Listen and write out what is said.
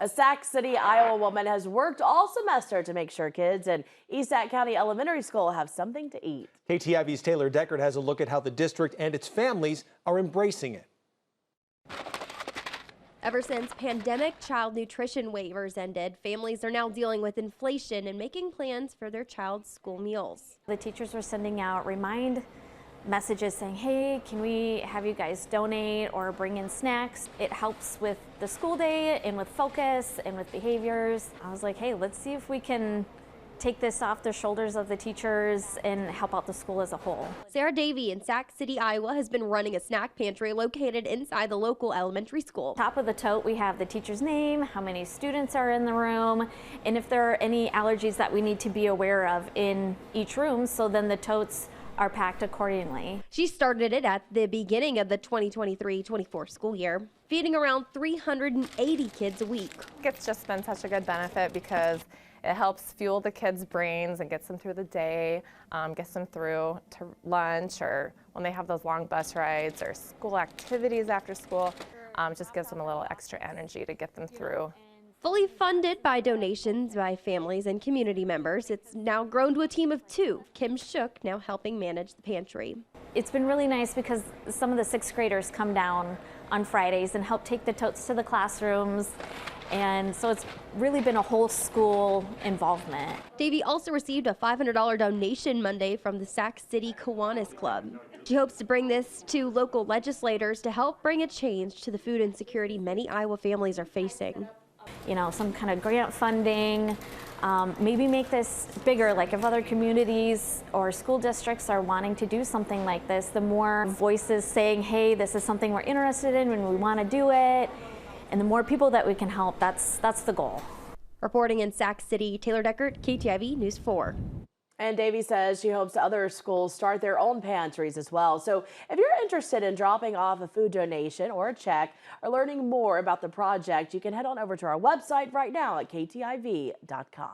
A Sac City, Iowa woman has worked all semester to make sure kids in East Sac County Elementary School have something to eat. KTIV's Taylor Deckard has a look at how the district and its families are embracing it. Ever since pandemic child nutrition waivers ended, families are now dealing with inflation and making plans for their child's school meals. The teachers were sending out messages saying, hey, can we have you guys donate or bring in snacks? It helps with the school day and with focus and with behaviors. I was like, hey, let's see if we can take this off the shoulders of the teachers and help out the school as a whole. Sarah Davey in Sac City, Iowa has been running a snack pantry located inside the local elementary school. Top of the tote, we have the teacher's name, how many students are in the room, and if there are any allergies that we need to be aware of in each room, so then the totes are packed accordingly. She started it at the beginning of the 2023-24 school year, feeding around 380 kids a week. It's just been such a good benefit because it helps fuel the kids' brains and gets them through the day, gets them through to lunch or when they have those long bus rides or school activities after school. Just gives them a little extra energy to get them through. Fully funded by donations by families and community members, it's now grown to a team of 2. Kim Shook now helping manage the pantry. It's been really nice because some of the 6th graders come down on Fridays and help take the totes to the classrooms. And so it's really been a whole school involvement. Davey also received a $500 donation Monday from the Sac City Kiwanis Club. She hopes to bring this to local legislators to help bring a change to the food insecurity many Iowa families are facing. You know, some kind of grant funding, maybe make this bigger, like if other communities or school districts are wanting to do something like this, the more voices saying, hey, this is something we're interested in and we want to do it, and the more people that we can help, that's the goal. Reporting in Sac City, Taylor Deckard, KTIV News 4. And Davey says she hopes other schools start their own pantries as well. So if you're interested in dropping off a food donation or a check or learning more about the project, you can head on over to our website right now at ktiv.com.